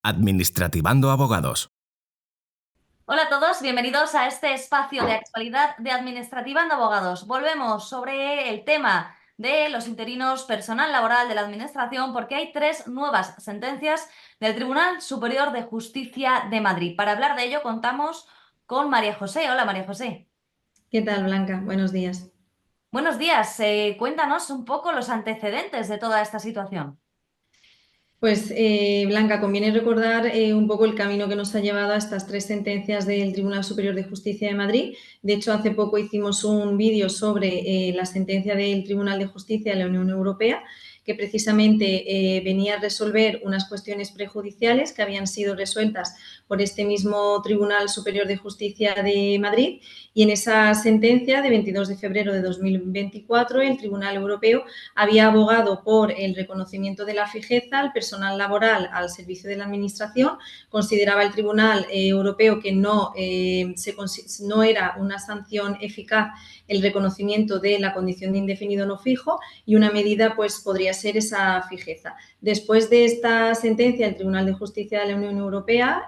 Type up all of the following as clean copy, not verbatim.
Administrativando Abogados. Hola a todos, bienvenidos a este espacio de actualidad de Administrativando Abogados. Volvemos sobre el tema de los interinos, personal laboral de la Administración, porque hay 3 nuevas sentencias del Tribunal Superior de Justicia de Madrid. Para hablar de ello contamos con María José. Hola, María José. ¿Qué tal, Blanca? Buenos días. Buenos días. Cuéntanos un poco los antecedentes de toda esta situación. Pues, Blanca, conviene recordar un poco el camino que nos ha llevado a estas 3 sentencias del Tribunal Superior de Justicia de Madrid. De hecho, hace poco hicimos un vídeo sobre la sentencia del Tribunal de Justicia de la Unión Europea, que precisamente venía a resolver unas cuestiones prejudiciales que habían sido resueltas por este mismo Tribunal Superior de Justicia de Madrid. Y en esa sentencia de 22 de febrero de 2024, el Tribunal Europeo había abogado por el reconocimiento de la fijeza al personal laboral al servicio de la Administración. Consideraba el Tribunal Europeo que no era una sanción eficaz el reconocimiento de la condición de indefinido no fijo, y una medida pues podría ser esa fijeza. Después de esta sentencia del Tribunal de Justicia de la Unión Europea,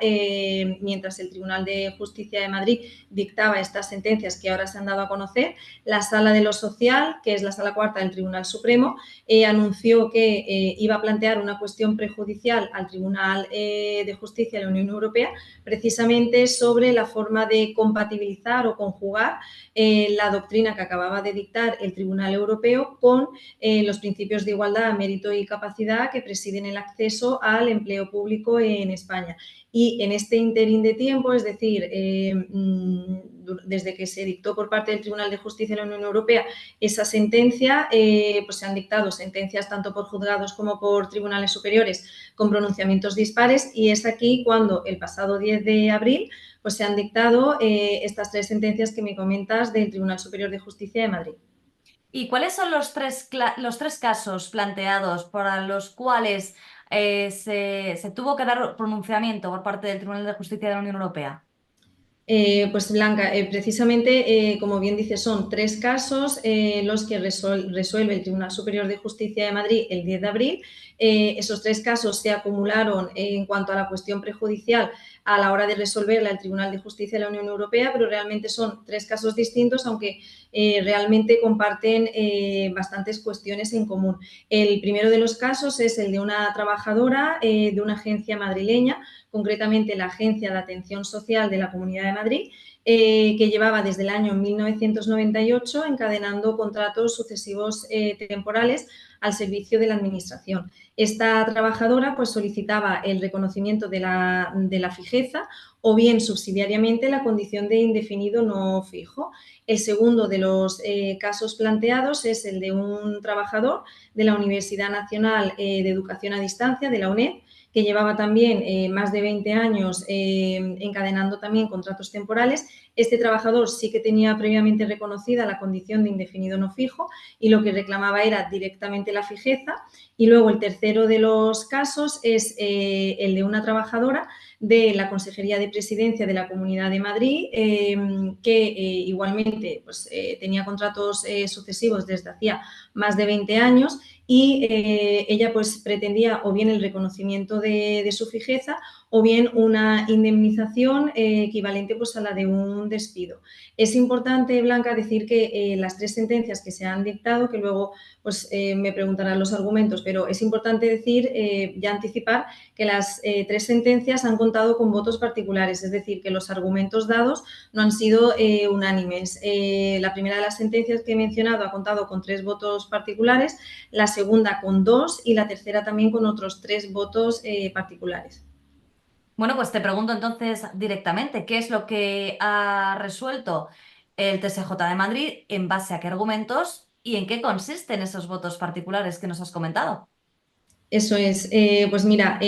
mientras el Tribunal de Justicia de Madrid dictaba estas sentencias que ahora se han dado a conocer, la Sala de lo Social, que es la Sala Cuarta del Tribunal Supremo, anunció que iba a plantear una cuestión prejudicial al Tribunal de Justicia de la Unión Europea, precisamente sobre la forma de compatibilizar o conjugar la doctrina que acababa de dictar el Tribunal Europeo con los principios de igualdad, mérito y capacidad que presiden el acceso al empleo público en España. Y en este interín de tiempo, es decir, desde que se dictó por parte del Tribunal de Justicia de la Unión Europea esa sentencia, pues se han dictado sentencias tanto por juzgados como por tribunales superiores con pronunciamientos dispares, y es aquí cuando el pasado 10 de abril pues se han dictado estas 3 sentencias que me comentas del Tribunal Superior de Justicia de Madrid. ¿Y cuáles son los tres casos planteados para los cuales se tuvo que dar pronunciamiento por parte del Tribunal de Justicia de la Unión Europea? Pues Blanca, precisamente, como bien dices, son 3 casos los que resuelve el Tribunal Superior de Justicia de Madrid el 10 de abril. Esos 3 casos se acumularon en cuanto a la cuestión prejudicial a la hora de resolverla el Tribunal de Justicia de la Unión Europea, pero realmente son 3 casos distintos, aunque realmente comparten bastantes cuestiones en común. El primero de los casos es el de una trabajadora de una agencia madrileña, concretamente la Agencia de Atención Social de la Comunidad de Madrid, que llevaba desde el año 1998 encadenando contratos sucesivos temporales al servicio de la Administración. Esta trabajadora pues solicitaba el reconocimiento de la fijeza o bien subsidiariamente la condición de indefinido no fijo. El segundo de los casos planteados es el de un trabajador de la Universidad Nacional de Educación a Distancia, de la UNED, que llevaba también más de 20 años encadenando también contratos temporales. Este trabajador sí que tenía previamente reconocida la condición de indefinido no fijo y lo que reclamaba era directamente la fijeza. Y luego el tercero de los casos es el de una trabajadora de la Consejería de Presidencia de la Comunidad de Madrid, que igualmente pues, tenía contratos sucesivos desde hacía más de 20 años, y ella pues pretendía o bien el reconocimiento de su fijeza o bien una indemnización equivalente pues a la de un despido. Es importante, Blanca, decir que las 3 sentencias que se han dictado, que luego pues me preguntarán los argumentos, pero es importante decir, ya anticipar, que las 3 sentencias han contado con votos particulares, es decir, que los argumentos dados no han sido unánimes. La primera de las sentencias que he mencionado ha contado con 3 votos particulares, la segunda con 2 y la tercera también con otros 3 votos particulares. Bueno, pues te pregunto entonces directamente, ¿qué es lo que ha resuelto el TSJ de Madrid, en base a qué argumentos y en qué consisten esos votos particulares que nos has comentado? Eso es, pues mira,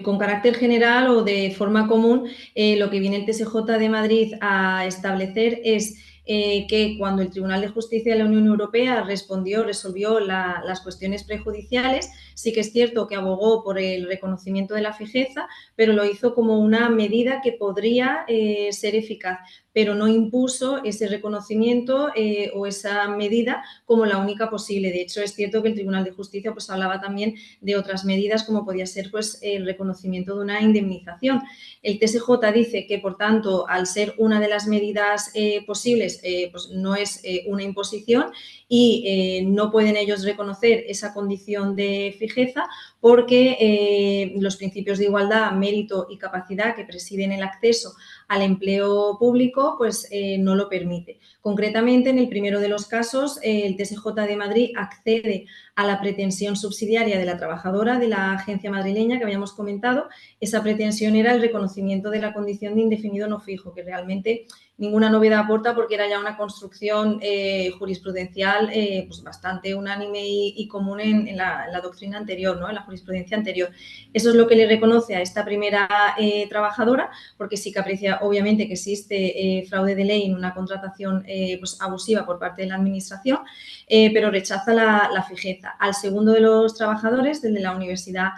con carácter general o de forma común, lo que viene el TSJ de Madrid a establecer es que cuando el Tribunal de Justicia de la Unión Europea resolvió las cuestiones prejudiciales, sí que es cierto que abogó por el reconocimiento de la fijeza, pero lo hizo como una medida que podría ser eficaz. pero no impuso ese reconocimiento o esa medida como la única posible. De hecho, es cierto que el Tribunal de Justicia pues, hablaba también de otras medidas, como podía ser pues, el reconocimiento de una indemnización. El TSJ dice que, por tanto, al ser una de las medidas posibles, pues no es una imposición y no pueden ellos reconocer esa condición de fijeza porque los principios de igualdad, mérito y capacidad que presiden el acceso al empleo público, pues no lo permite. Concretamente, en el primero de los casos, el TSJ de Madrid accede a la pretensión subsidiaria de la trabajadora de la agencia madrileña que habíamos comentado. Esa pretensión era el reconocimiento de la condición de indefinido no fijo, que realmente ninguna novedad aporta porque era ya una construcción jurisprudencial pues bastante unánime y común en la doctrina anterior, ¿no? En la jurisprudencia anterior. Eso es lo que le reconoce a esta primera trabajadora, porque sí que aprecia obviamente que existe fraude de ley en una contratación pues abusiva por parte de la Administración, pero rechaza la fijeza. Al segundo de los trabajadores, desde la Universidad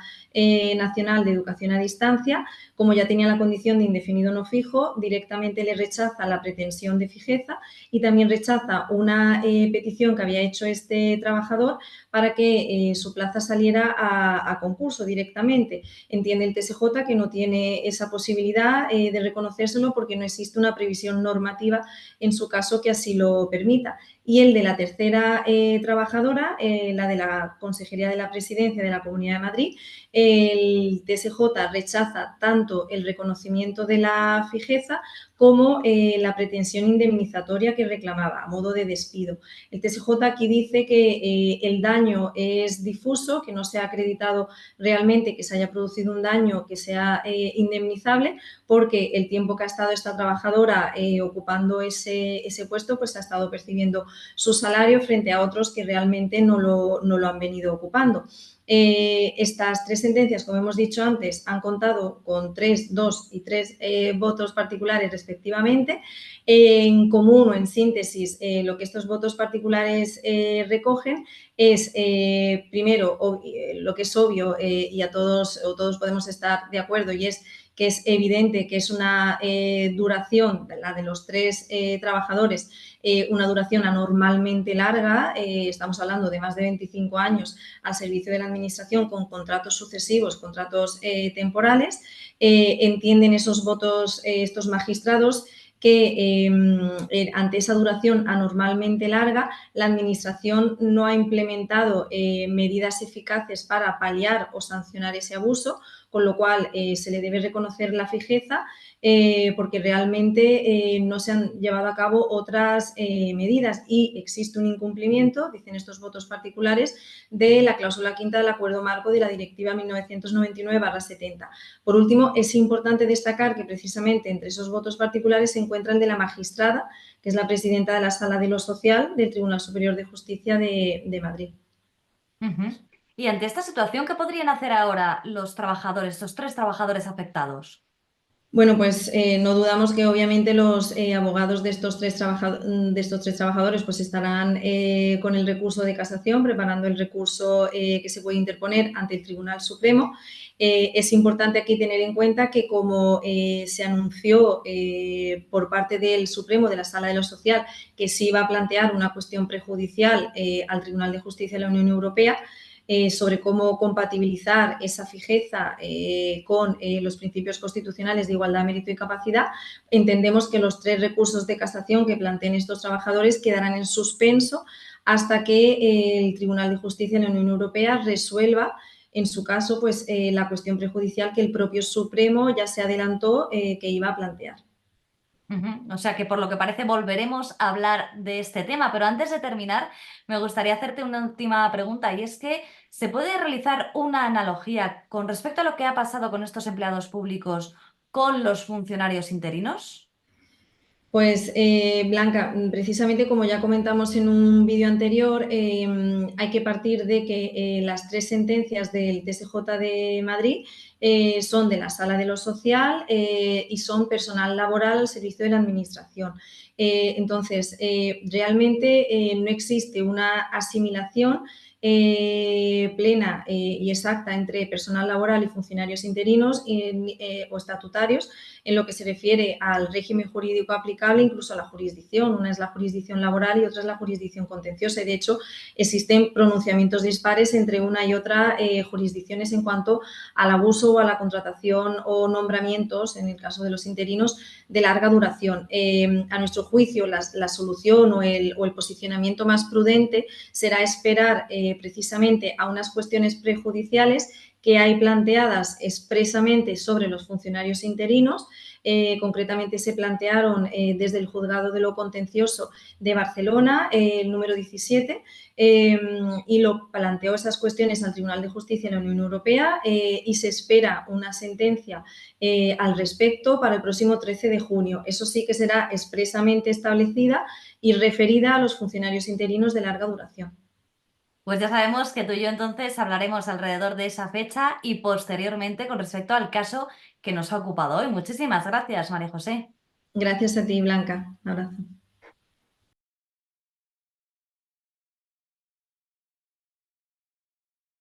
Nacional de Educación a Distancia, como ya tenía la condición de indefinido no fijo, directamente le rechaza la pretensión de fijeza y también rechaza una petición que había hecho este trabajador para que su plaza saliera a concurso directamente. Entiende el TSJ que no tiene esa posibilidad de reconocérselo porque no existe una previsión normativa en su caso que así lo permita. Y el de la tercera trabajadora, la de la Consejería de la Presidencia de la Comunidad de Madrid, el TSJ rechaza tanto el reconocimiento de la fijeza como la pretensión indemnizatoria que reclamaba a modo de despido. El TSJ aquí dice que el daño es difuso, que no se ha acreditado realmente que se haya producido un daño que sea indemnizable, porque el tiempo que ha estado esta trabajadora ocupando ese puesto, pues ha estado percibiendo su salario frente a otros que realmente no lo han venido ocupando. Estas tres sentencias, como hemos dicho antes, han contado con 3, 2 y 3 votos particulares respectivamente. En común o en síntesis, lo que estos votos particulares recogen es, primero, lo que es obvio y a todos o todos podemos estar de acuerdo, y es que es evidente que es una duración, la de los tres trabajadores, una duración anormalmente larga, estamos hablando de más de 25 años al servicio de la Administración con contratos sucesivos, contratos temporales. Entienden esos votos, estos magistrados, que ante esa duración anormalmente larga, la Administración no ha implementado medidas eficaces para paliar o sancionar ese abuso, con lo cual se le debe reconocer la fijeza porque realmente no se han llevado a cabo otras medidas y existe un incumplimiento, dicen estos votos particulares, de la cláusula quinta del Acuerdo Marco de la Directiva 1999/70. Por último, es importante destacar que precisamente entre esos votos particulares se encuentra el de la magistrada, que es la presidenta de la Sala de lo Social del Tribunal Superior de Justicia de Madrid. Y ante esta situación, ¿qué podrían hacer ahora los trabajadores, estos tres trabajadores afectados? Bueno, pues no dudamos que obviamente los abogados de estos tres trabajadores pues estarán con el recurso de casación, preparando el recurso que se puede interponer ante el Tribunal Supremo. Es importante aquí tener en cuenta que, como se anunció por parte del Supremo, de la Sala de lo Social, que se iba a plantear una cuestión prejudicial al Tribunal de Justicia de la Unión Europea, sobre cómo compatibilizar esa fijeza con los principios constitucionales de igualdad, mérito y capacidad, entendemos que los tres recursos de casación que planteen estos trabajadores quedarán en suspenso hasta que el Tribunal de Justicia de la Unión Europea resuelva, en su caso, pues la cuestión prejudicial que el propio Supremo ya se adelantó que iba a plantear. O sea que por lo que parece volveremos a hablar de este tema, pero antes de terminar me gustaría hacerte una última pregunta, y es que ¿se puede realizar una analogía con respecto a lo que ha pasado con estos empleados públicos con los funcionarios interinos? Pues Blanca, precisamente como ya comentamos en un vídeo anterior, hay que partir de que las tres sentencias del TSJ de Madrid son de la Sala de lo Social y son personal laboral al servicio de la Administración. Entonces, realmente no existe una asimilación plena y exacta entre personal laboral y funcionarios interinos o estatutarios en lo que se refiere al régimen jurídico aplicable, incluso a la jurisdicción. Una es la jurisdicción laboral y otra es la jurisdicción contenciosa. Y, de hecho, existen pronunciamientos dispares entre una y otra jurisdicciones en cuanto al abuso o a la contratación o nombramientos, en el caso de los interinos, de larga duración. A nuestro juicio, la solución o el posicionamiento más prudente será esperar precisamente a unas cuestiones prejudiciales que hay planteadas expresamente sobre los funcionarios interinos. Concretamente se plantearon desde el Juzgado de lo Contencioso de Barcelona, el número 17, y lo planteó esas cuestiones al Tribunal de Justicia de la Unión Europea y se espera una sentencia al respecto para el próximo 13 de junio. Eso sí que será expresamente establecida y referida a los funcionarios interinos de larga duración. Pues ya sabemos que tú y yo entonces hablaremos alrededor de esa fecha y posteriormente con respecto al caso que nos ha ocupado hoy. Muchísimas gracias, María José. Gracias a ti, Blanca. Un abrazo.